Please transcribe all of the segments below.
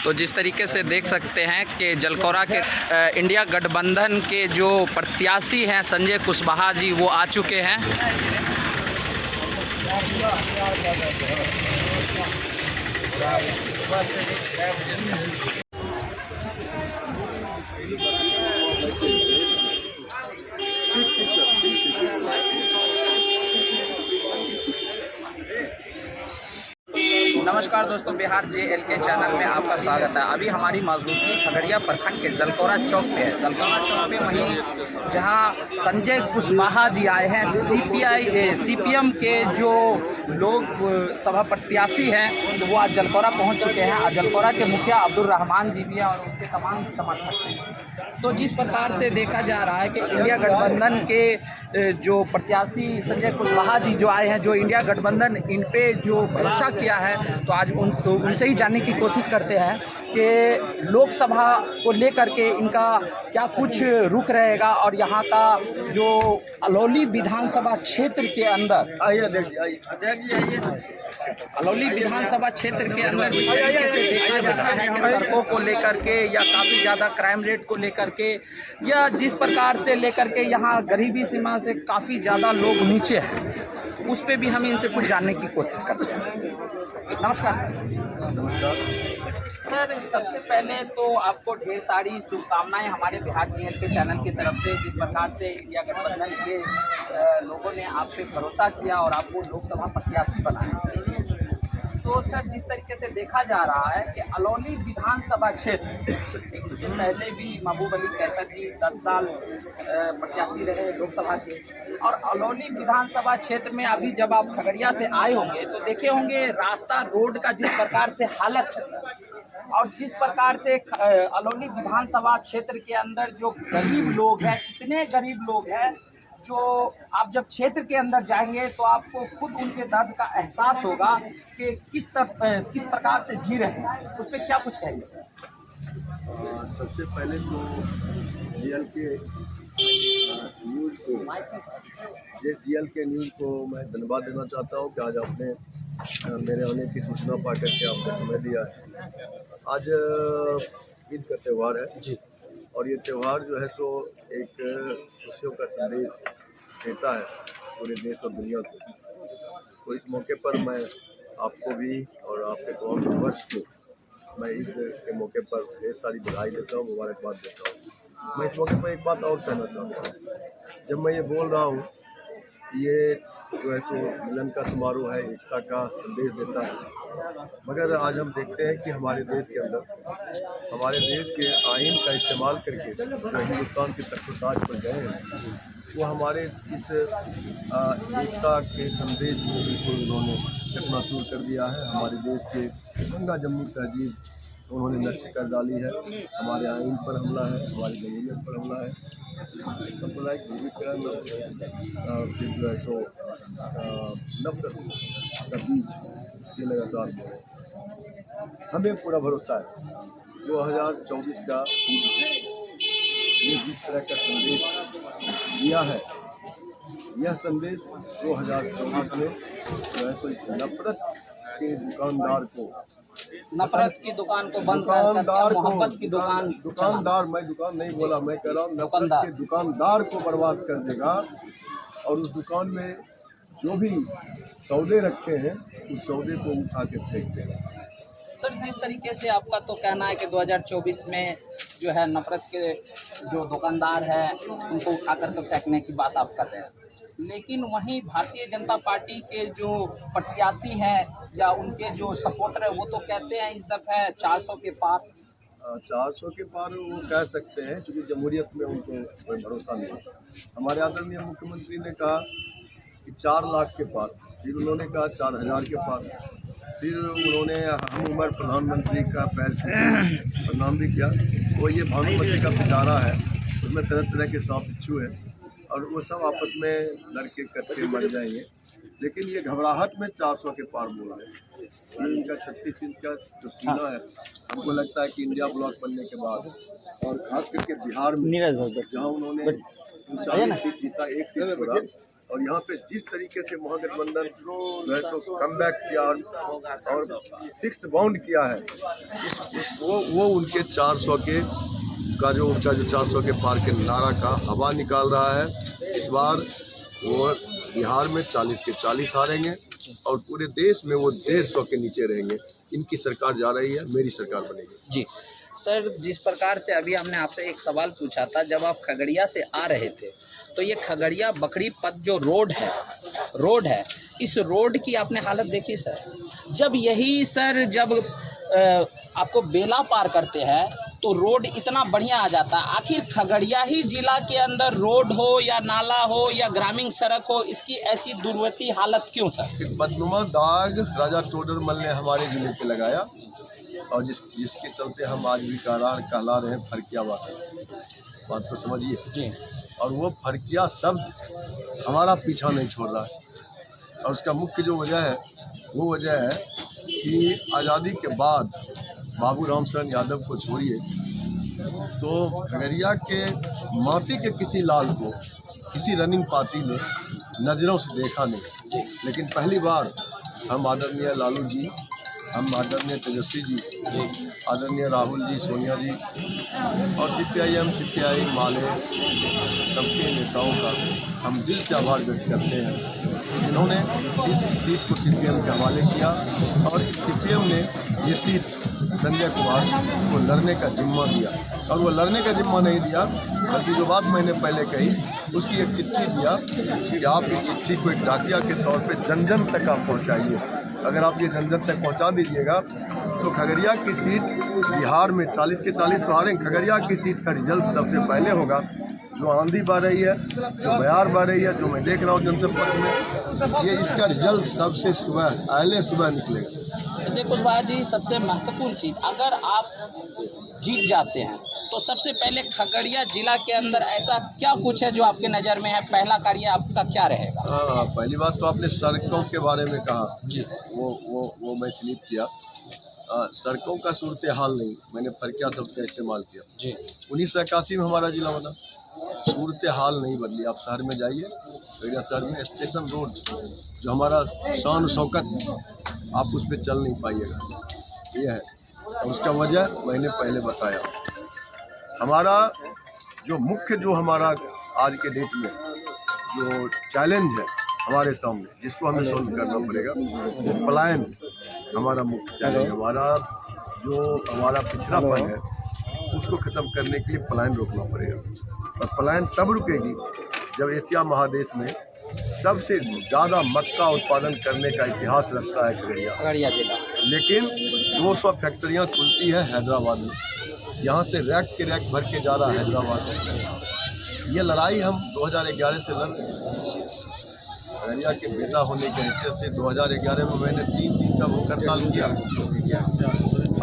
तो जिस तरीके से देख सकते हैं कि जलकौरा के इंडिया गठबंधन के जो प्रत्याशी हैं संजय कुशवाहा जी, वो आ चुके हैं। नमस्कार दोस्तों, बिहार JLK चैनल में आपका स्वागत है। अभी हमारी मौजूदगी खगड़िया प्रखंड के जलकौरा चौक पे है। जलकौरा चौक पे वहीं जहां संजय कुशवाहा जी आए हैं, CPM के जो लोग सभा प्रत्याशी हैं, तो वो आज जलकौरा पहुंच चुके हैं। आज जलकौरा के मुखिया अब्दुल रहमान जी भी हैं और उनके तमाम समर्थक हैं। तो जिस प्रकार से देखा जा रहा है कि इंडिया गठबंधन के जो प्रत्याशी संजय कुशवाहा जी जो आए हैं, जो इंडिया गठबंधन इन पे जो भरोसा किया है, तो आज उनसे ही जानने की कोशिश करते हैं कि लोकसभा को लेकर के इनका क्या कुछ रुख रहेगा और यहाँ का जो अलौली विधानसभा क्षेत्र के अंदर अलौली विधानसभा क्षेत्र के अंदर जिस तरीके से देखा जाता है कि सड़कों को लेकर के या काफ़ी ज़्यादा क्राइम रेट को लेकर के या जिस प्रकार से लेकर के यहाँ गरीबी सीमा से काफ़ी ज़्यादा लोग नीचे हैं, उस पे भी हम इनसे कुछ जानने की कोशिश करते हैं। नमस्कार सर। नमस्कार सर, सबसे पहले तो आपको ढेर सारी शुभकामनाएं हमारे बिहार JLK चैनल की तरफ से। जिस प्रकार से इंडिया गठबंधन के लोगों ने आप पे भरोसा किया और आपको लोकसभा प्रत्याशी बनाया, तो सर जिस तरीके से देखा जा रहा है कि अलौली विधानसभा क्षेत्र, इससे पहले भी महबूब अली कैसर जी 10 साल प्रत्याशी रहे लोकसभा के, और अलौली विधानसभा क्षेत्र में अभी जब आप खगड़िया से आए होंगे तो देखे होंगे रास्ता रोड का जिस प्रकार से हालत है सर, और जिस प्रकार से अलौली विधानसभा क्षेत्र के अंदर जो गरीब लोग हैं, इतने गरीब लोग हैं, जो आप जब क्षेत्र के अंदर जाएंगे तो आपको खुद उनके दर्द का एहसास होगा कि किस प्रकार से जी रहे हैं। उस पर क्या कुछ कहेंगे सर? सबसे पहले तो JLK न्यूज़ को मैं धन्यवाद देना चाहता हूँ कि आज आपने मेरे आने की सूचना पाकर के आपने समय दिया है। आज ईद का त्यौहार है जी, और ये त्यौहार जो है सो एक खुशियों का संदेश देता है पूरे देश और दुनिया को। तो इस मौके पर मैं आपको भी और आपके तमाम वर्ष को मैं ईद के मौके पर ढेर सारी बधाई देता हूँ, मुबारकबाद देता हूँ। मैं इस मौके पर एक बात और कहना चाहता हूँ। जब मैं ये बोल रहा हूँ, ये जो है सो मिलन का समारोह है, एकता का संदेश देता है, मगर आज हम देखते हैं कि हमारे देश के अंदर हमारे देश के आइन का इस्तेमाल करके जो हिंदुस्तान के तख्त-ए-ताज पर गए हैं, वो हमारे इस एकता के संदेश को बिल्कुल उन्होंने चकनाचूर कर दिया है। हमारे देश के गंगा जमुनी तहजीब उन्होंने नष्ट कर डाली है। हमारे आइन पर हमला है, हमारी जमहूरियत पर हमला है, सांप्रदायिक ध्रुवीकरण फिर जो है सो नफरत का बीज ये लगातार बढ़े। हमें पूरा भरोसा है 2024 का ये जिस तरह का संदेश दिया है, यह संदेश 2024 में जो है सो इस नफरत के दुकानदार को, नफरत की दुकान को बंद दुकानदार को, मोहब्बत की दुकानदार, मैं दुकान नहीं बोला, मैं कह रहा हूँ नफरत के दुकानदार को बर्बाद कर देगा। और उस दुकान में जो भी सौदे रखे हैं उस सौदे को उठा के फेंक देगा। सर, जिस तरीके से आपका तो कहना है कि 2024 में जो है नफरत के जो दुकानदार हैं उनको उठा कर फेंकने की बात आप कर रहे हैं, लेकिन वहीं भारतीय जनता पार्टी के जो प्रत्याशी हैं या उनके जो सपोर्टर हैं वो तो कहते हैं इस दफ़े 400 के पार। 400 के पार वो कह सकते हैं, क्योंकि जमहूरियत में उनको कोई भरोसा नहीं। हमारे आदरणीय मुख्यमंत्री ने कहा कि 4 लाख के पार, फिर उन्होंने कहा 4000 के पार, फिर उन्होंने हम उम्र प्रधानमंत्री का पैर प्रणाम भी किया। वो ये भानुमती का पिटारा है, उसमें तरह तरह के सांप बिच्छू है और वो सब आपस में लड़के करके मर जाएंगे। लेकिन ये घबराहट में 400 के पार बोल रहे हैं। ये इनका 36 इंच का जो सीना है, हमको लगता है कि इंडिया ब्लॉक बनने के बाद और खास करके बिहार में जहाँ उन्होंने 39 सीट जीता, 1 सीट छोड़ा, और यहाँ पे जिस तरीके से महागठबंधन जो है सो कम बैक किया और फिक्स्ड बाउंड किया है, वो उनके 400 के का जो उनका जो 400 के पार के नारा का हवा निकाल रहा है। इस बार वो बिहार में 40 के 40 हारेंगे और पूरे देश में वो 150 के नीचे रहेंगे। इनकी सरकार जा रही है, मेरी सरकार बनेगी। जी सर, जिस प्रकार से अभी हमने आपसे एक सवाल पूछा था, जब आप खगड़िया से आ रहे थे तो ये खगड़िया बकरी पथ जो रोड है, इस रोड की आपने हालत देखी सर? जब यही सर जब आपको बेला पार करते हैं तो रोड इतना बढ़िया आ जाता है। आखिर खगड़िया ही जिला के अंदर रोड हो या नाला हो या ग्रामीण सड़क हो, इसकी ऐसी दुर्गति हालत क्यों सर? एक बदनुमा दाग राजा टोडरमल ने हमारे जिले पे लगाया और जिसके चलते हम आज भी कहला रहे हैं फरकिया वासी। बात को समझिए जी। और वो फरकिया शब्द हमारा पीछा नहीं छोड़ रहा है और उसका मुख्य जो वजह है वो वजह है कि आज़ादी के बाद बाबू राम शरण यादव को छोड़िए तो खगड़िया के माटी के किसी लाल को किसी रनिंग पार्टी ने नज़रों से देखा नहीं। लेकिन पहली बार हम आदरणीय लालू जी, हम आदरणीय तेजस्वी जी, आदरणीय राहुल जी, सोनिया जी और CPIM, CPI माले सबके नेताओं का हम दिल से आभार व्यक्त करते हैं जिन्होंने इस सीट को CPM के हवाले किया और CPM ने ये सीट संजय कुमार को लड़ने का जिम्मा दिया। और वो लड़ने का जिम्मा नहीं दिया बल्कि जो बात मैंने पहले कही उसकी एक चिट्ठी दिया कि आप इस चिट्ठी को एक डाकिया के तौर पे जन जन तक आप पहुँचाइए। अगर आप ये जन जन तक पहुँचा दीजिएगा तो खगड़िया की सीट बिहार में 40 के 40 तो हारेंगे। खगड़िया की सीट का रिजल्ट सबसे पहले होगा। जो आंधी बह रही है, जो बयार बह रही है, जो मैं देख रहा हूँ जनसंपर्क में, ये इसका रिजल्ट सबसे पहले सुबह निकलेगा। संजय कुशवाहा जी, सबसे महत्वपूर्ण चीज़, अगर आप जीत जाते हैं तो सबसे पहले खगड़िया जिला के अंदर ऐसा क्या कुछ है जो आपके नज़र में है, पहला कार्य आपका क्या रहेगा? हाँ, पहली बात तो आपने सड़कों के बारे में कहा जी, वो मैं स्लिप किया। सड़कों का सूरत हाल नहीं, मैंने फरकिया शब्द का इस्तेमाल किया जी। 1981 में हमारा जिला बना, सूरत हाल नहीं बदली। आप शहर में जाइए, खगड़िया शहर में स्टेशन रोड जो हमारा शान शौकत, आप उस पर चल नहीं पाइएगा, ये है। और उसका वजह मैंने पहले बताया। हमारा जो मुख्य जो हमारा आज के डेट में जो चैलेंज है हमारे सामने, जिसको हमें सोल्व करना पड़ेगा, वो पलायन हमारा मुख्य चैलेंज। हमारा जो हमारा पिछड़ापन है उसको ख़त्म करने के लिए पलायन रोकना पड़ेगा। और पलायन तब रुकेगी जब एशिया महादेश में सबसे ज़्यादा मक्का उत्पादन करने का इतिहास रचता है खगड़िया जिला। लेकिन 200 फैक्ट्रियाँ खुलती है हैदराबाद में, यहाँ से रैक के रैक भर के जा रहा है हैदराबाद। ये लड़ाई हम 2011 से लड़ रहे हैं। खगड़िया के बेटा होने के हैसियत से 2011 में मैंने 3 दिन का भूख हड़ताल किया।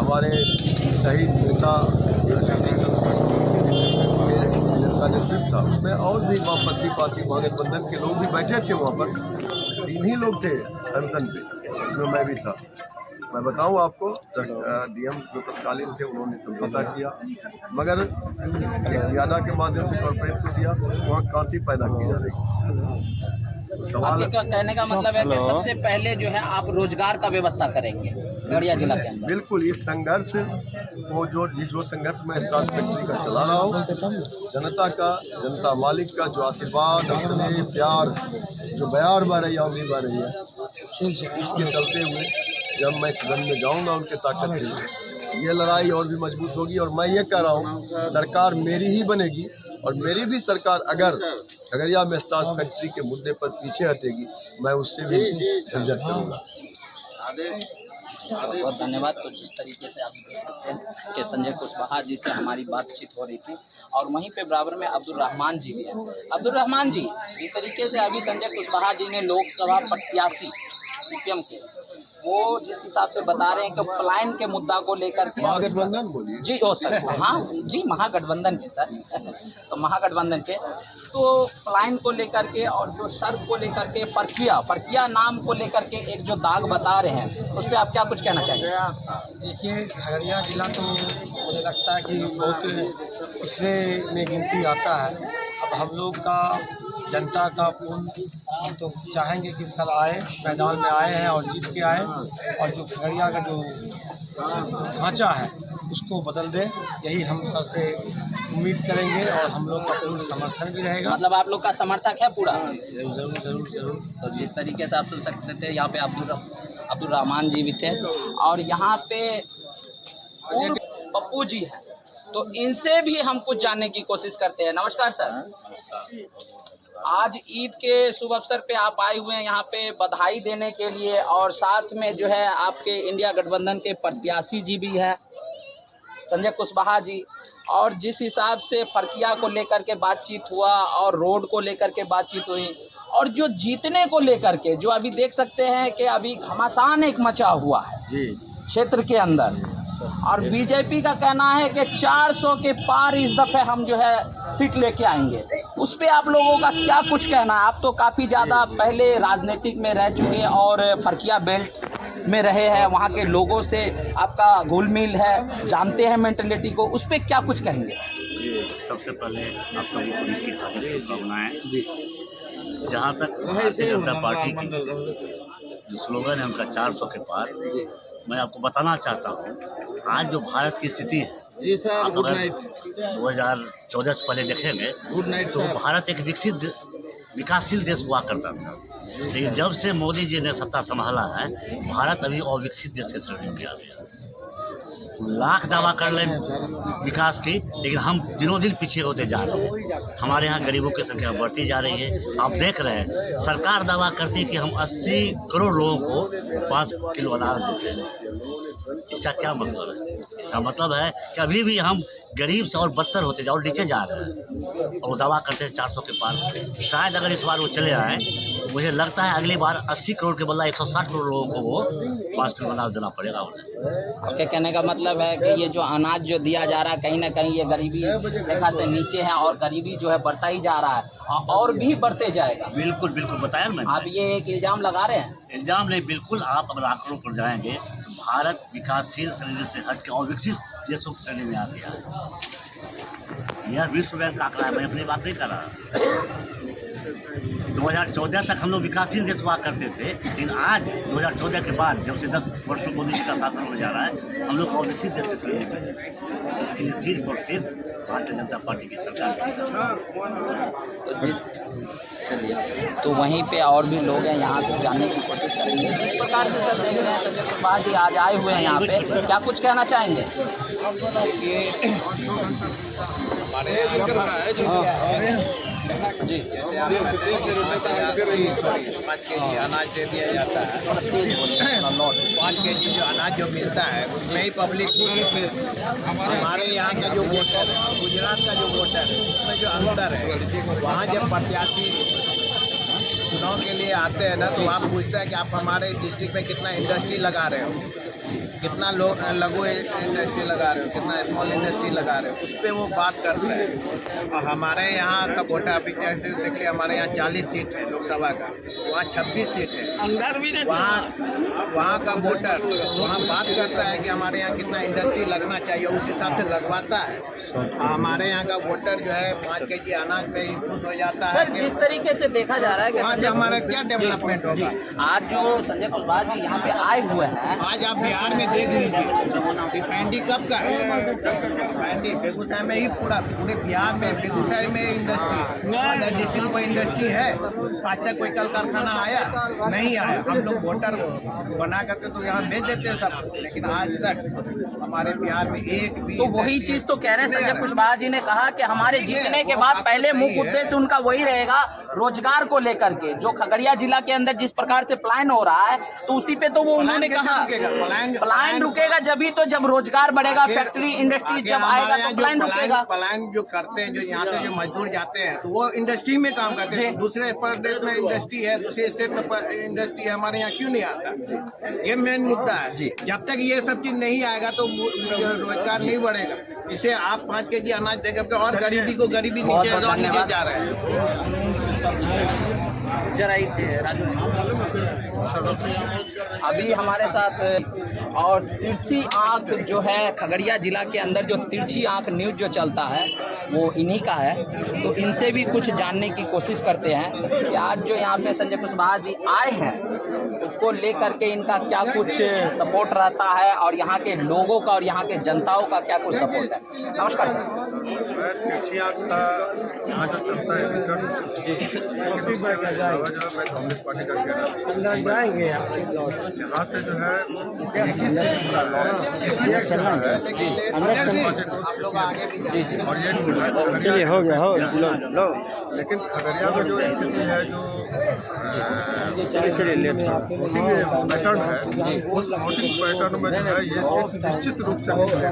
हमारे शहीद नेता का नेतृत्व था, उसमें और भी वामपंथी पार्टी महागठबंधन के लोग भी बैठे थे। वहाँ पर 3 ही लोग थे अनशन पे, उसमें मैं भी था। मैं बताऊं आपको, DM जो तत्कालीन थे उन्होंने समझौता किया, मगर एक यादा के माध्यम से कॉर्पोरेट को दिया, वहाँ क्रांति पैदा की जा रही। आपके कहने का मतलब है कि सबसे पहले जो है आप रोजगार का व्यवस्था करेंगे खगड़िया जिला के अंदर? बिल्कुल। इस संघर्ष को जो संघर्ष में स्टार्च फैक्ट्री का चला रहा हूँ, जनता मालिक का जो आशीर्वाद, अपने प्यार, जो बयार बह रही है, अवधि बह रही है, इसके चलते हुए जब मैं सदन में जाऊंगा उनके ताकत से ये लड़ाई और भी मजबूत होगी। और मैं ये कह रहा हूँ, सरकार मेरी ही बनेगी और मेरी भी सरकार अगर खगड़िया में स्टार्च फैक्ट्री के मुद्दे पर पीछे हटेगी, मैं उससे भी झंझट करूँगा। बहुत बहुत धन्यवाद। तो जिस तरीके से आप देख सकते हैं कि संजय कुशवाहा जी से हमारी बातचीत हो रही थी और वहीं पे बराबर में अब्दुल रहमान जी भी हैं। अब्दुल रहमान जी, जिस तरीके से अभी संजय कुशवाहा जी ने लोकसभा प्रत्याशी CPM के, वो जिस हिसाब से बता रहे हैं कि पलायन के मुद्दा को लेकर के, महागठबंधन बोलिए जी, ओ सर, हाँ जी, महागठबंधन के सर तो महागठबंधन के तो पलायन को लेकर के और जो सड़क को लेकर के फरकिया नाम को लेकर के एक जो दाग बता रहे हैं, उस पर आप क्या कुछ कहना चाहिए? देखिए, खगड़िया जिला तो मुझे लगता है कि बहुत पिछले में गिनती आता है। अब हम लोग का जनता का पूर्ण हम तो चाहेंगे कि सर आए, मैदान में आए हैं और जीत के आए, और जो खगड़िया का जो ढांचा है उसको बदल दे, यही हम सर से उम्मीद करेंगे और हम लोग का पूर्ण समर्थन भी रहेगा। मतलब आप लोग का समर्थक है पूरा? जरूर जरूर जरूर। तो जिस तरीके से आप सुन सकते थे, यहाँ पे अब्दुल रहमान जी भी थे और यहाँ पे पप्पू जी हैं, तो इनसे भी हम कुछ जानने की कोशिश करते हैं। नमस्कार सर। आज ईद के शुभ अवसर पे आप आए हुए हैं यहाँ पे बधाई देने के लिए, और साथ में जो है आपके इंडिया गठबंधन के प्रत्याशी जी भी हैं, संजय कुशवाहा जी। और जिस हिसाब से फर्किया को लेकर के बातचीत हुआ और रोड को लेकर के बातचीत हुई, और जो जीतने को लेकर के जो अभी देख सकते हैं कि अभी घमासान एक मचा हुआ है जी क्षेत्र के अंदर, और बीजेपी का कहना है कि 400 के पार इस दफे हम जो है सीट लेके आएंगे। उस पे आप लोगों का क्या कुछ कहना है? आप तो काफ़ी ज़्यादा पहले राजनीतिक में रह चुके और फर्किया बेल्ट में रहे हैं, वहाँ के लोगों से आपका घुल-मिल है, जानते हैं मेंटलिटी को, उस पे क्या कुछ कहेंगे? जी, सबसे पहले आप सभी को ईद की हार्दिक शुभकामनाएं जी। जहाँ तक भारतीय जनता पार्टी की जो स्लोगन है उनका 400 के पार, मैं आपको बताना चाहता हूँ आज जो भारत की स्थिति है जी सर, आप अगर 2014 से पहले देखेंगे तो भारत एक विकसित विकासशील देश हुआ करता था, लेकिन जब से मोदी जी ने सत्ता संभाला है भारत अभी अविकसित देश के श्रेणी में आ गया। लाख दावा कर लें विकास की, लेकिन हम दिनों दिन पीछे होते जा रहे हैं। हमारे यहाँ गरीबों की संख्या बढ़ती जा रही है। आप देख रहे हैं सरकार दावा करती है कि हम 80 करोड़ लोगों को 5 किलो अनाज देते हैं। इसका क्या मतलब है? इसका मतलब है कि अभी भी हम गरीब से और बदतर होते जा और नीचे जा रहे हैं, और वो दावा करते हैं 400 के पार। शायद अगर इस बार वो चले आए तो मुझे लगता है अगली बार 80 करोड़ के बदला 160 करोड़ लोगों को वो 5 किलो अनाज देना पड़ेगा उन्हें। आपके कहने का मतलब है कि ये जो अनाज जो दिया जा रहा है कहीं ना कहीं ये गरीबी रेखा से नीचे है, और गरीबी जो है बढ़ता ही जा रहा है और भी बढ़ते जाएगा। बिल्कुल बिल्कुल बताया मैंने। आप ये एक इल्ज़ाम लगा रहे हैं? इल्ज़ाम नहीं, बिल्कुल। आप अगर आंकड़ों पर जाएंगे तो भारत विकासशील श्रेणी से हट के अविकसित देशों की श्रेणी में आ गया है। यह विश्व बैंक का आंकड़ा है, मैं अपनी बात नहीं कर रहा। 2014 तक हम लोग विकासशील देश हुआ करते थे, लेकिन आज 2014 के बाद जब से 10 वर्षों मोदी जी का शासन होने जा रहा है हम लोग अविकसित देश के श्रेणी में हैं। इसके लिए सिर्फ और सिर्फ भारतीय जनता पार्टी की सरकार। चलिए, तो वहीं पे और भी लोग हैं, यहाँ से जानने की कोशिश करेंगे। जिस प्रकार से सर देख रहे हैं संजय कुशवाहा जी आज आए हुए हैं यहाँ पे, क्या कुछ कहना चाहेंगे? जी, जैसे आप कहते हैं 5 केजी अनाज दे दिया जाता है, 5 केजी जो अनाज जो मिलता है उसमें ही पब्लिक हमारे यहाँ का जो वोटर है, गुजरात का जो वोटर है, उसमें जो अंतर है, वहाँ जब प्रत्याशी चुनाव के लिए आते हैं ना तो आप पूछते हैं कि आप हमारे डिस्ट्रिक्ट में कितना इंडस्ट्री लगा रहे हो, कितना लघु इंडस्ट्री लगा रहे हो, कितना स्मॉल इंडस्ट्री लगा रहे हो, उस पर वो बात करते हैं। और हमारे यहाँ का कोटा अभी देख लीजिए, हमारे यहाँ 40 सीट है लोकसभा का, वहाँ 26 सीट है। वहाँ का वोटर वहाँ बात करता है कि हमारे यहाँ कितना इंडस्ट्री लगना चाहिए, उस हिसाब से लगवाता है। हमारे यहाँ का वोटर जो है 5 केजी अनाज पे ही खुश हो जाता है। सर, जिस तरीके से देखा जा रहा है कि आज हमारा क्या डेवलपमेंट होगा? आज जो संजय कुशवाहा जी यहाँ पे आए हुए हैं, आज आप बिहार में देख लीजिए रिफाइनरी कब का है, रिफाइनरी बेगूसराय में ही, पूरे बिहार में बेगूसराय में इंडस्ट्री, अदर डिस्ट्रिक्ट में इंडस्ट्री है। आज तक कोई कल कारखाना आया नहीं आया। हम लोग वोटर बना करके तो यहाँ भेज देते हैं सब, लेकिन आज तक हमारे बिहार में एक भी। तो वही चीज तो कह रहे हैं संजय कुशवाहा जी ने कहा कि हमारे जीतने के बाद पहले मुख्य उद्देश्य उनका वही रहेगा रोजगार को लेकर के, जो खगड़िया जिला के अंदर जिस प्रकार से प्लान हो रहा है, तो उसी पे तो वो उन्होंने कहा प्लान रुकेगा जब ही तो जब रोजगार बढ़ेगा, फैक्ट्री इंडस्ट्री जब आएगा तो प्लान रुकेगा। प्लान जो करते हैं, जो यहाँ से जो मजदूर जाते हैं तो वो इंडस्ट्री में काम करते हैं। दूसरे प्रदेश में इंडस्ट्री है, दूसरे स्टेट में इंडस्ट्री है, हमारे यहाँ क्यों नहीं आता? ये मेन मुद्दा है। जब तक ये सब चीज नहीं आएगा तो रोजगार नहीं बढ़ेगा। इसे आप 5 केजी अनाज देकर और गरीबी को गरीबी नीचे जा रहे हैं। जरा राजू अभी हमारे साथ और तिरछी आंख जो है खगड़िया जिला के अंदर जो तिरछी आंख न्यूज़ जो चलता है वो इन्हीं का है। तो इनसे भी कुछ जानने की कोशिश करते हैं कि आज जो यहाँ पे संजय कुशवाहा जी आए हैं उसको लेकर के इनका क्या कुछ सपोर्ट रहता है और यहाँ के लोगों का और यहाँ के जनताओं का क्या कुछ सपोर्ट है। नमस्कार सर। तिरछी आंख का यहाँ जो चलता है मैं कांग्रेस पार्टी का जाएंगे यहाँ से जो है और ये हो गया लेकिन खगड़िया में जो स्थिति है जो वोटिंग पैटर्न है उस वोटिंग पैटर्न में जो है ये सीट निश्चित रूप से मिलेगा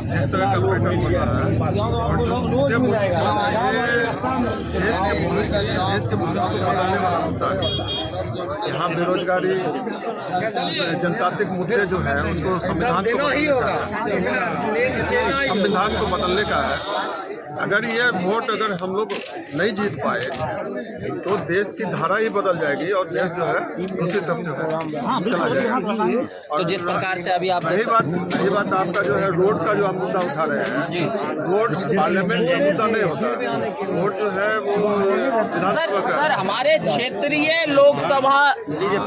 जिस तरह का पैटर्न बना है और जो मुद्दे देश के मुद्दों को बनाने वाला मुद्दा है। यहाँ बेरोजगारी जनतांत्रिक मुद्दे जो है उसको संविधान को बदलने का है। अगर ये वोट अगर हम लोग नहीं जीत पाए तो देश की धारा ही बदल जाएगी और देश जो है दूसरी तरफ जो है चला जाएगा। और जिस प्रकार से अभी आप यही बात आपका जो है रोड का जो आप मुद्दा उठा रहे हैं, रोड पार्लियामेंट का मुद्दा नहीं होता, रोड जो है वो सर हमारे क्षेत्रीय लोकसभा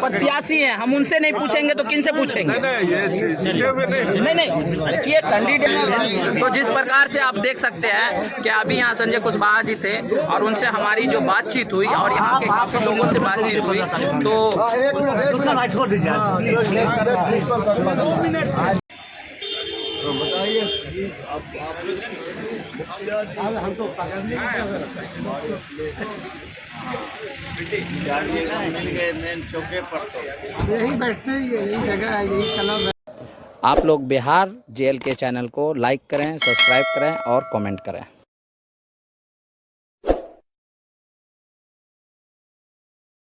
प्रत्याशी हैं, हम उनसे नहीं पूछेंगे तो किन से पूछेंगे? नहीं ये जीते हुए नहीं देखिए कैंडिडेट। तो जिस प्रकार से आप देख सकते हैं कि अभी यहाँ संजय कुशवाहा जी थे और उनसे हमारी जो बातचीत हुई और यहाँ के काफी लोगों से बातचीत हुई तो बताइए हम तो यही बैठते हैं, यही जगह है, यही क्लब है। आप लोग बिहार JLK चैनल को लाइक करें, सब्सक्राइब करें और कमेंट करें।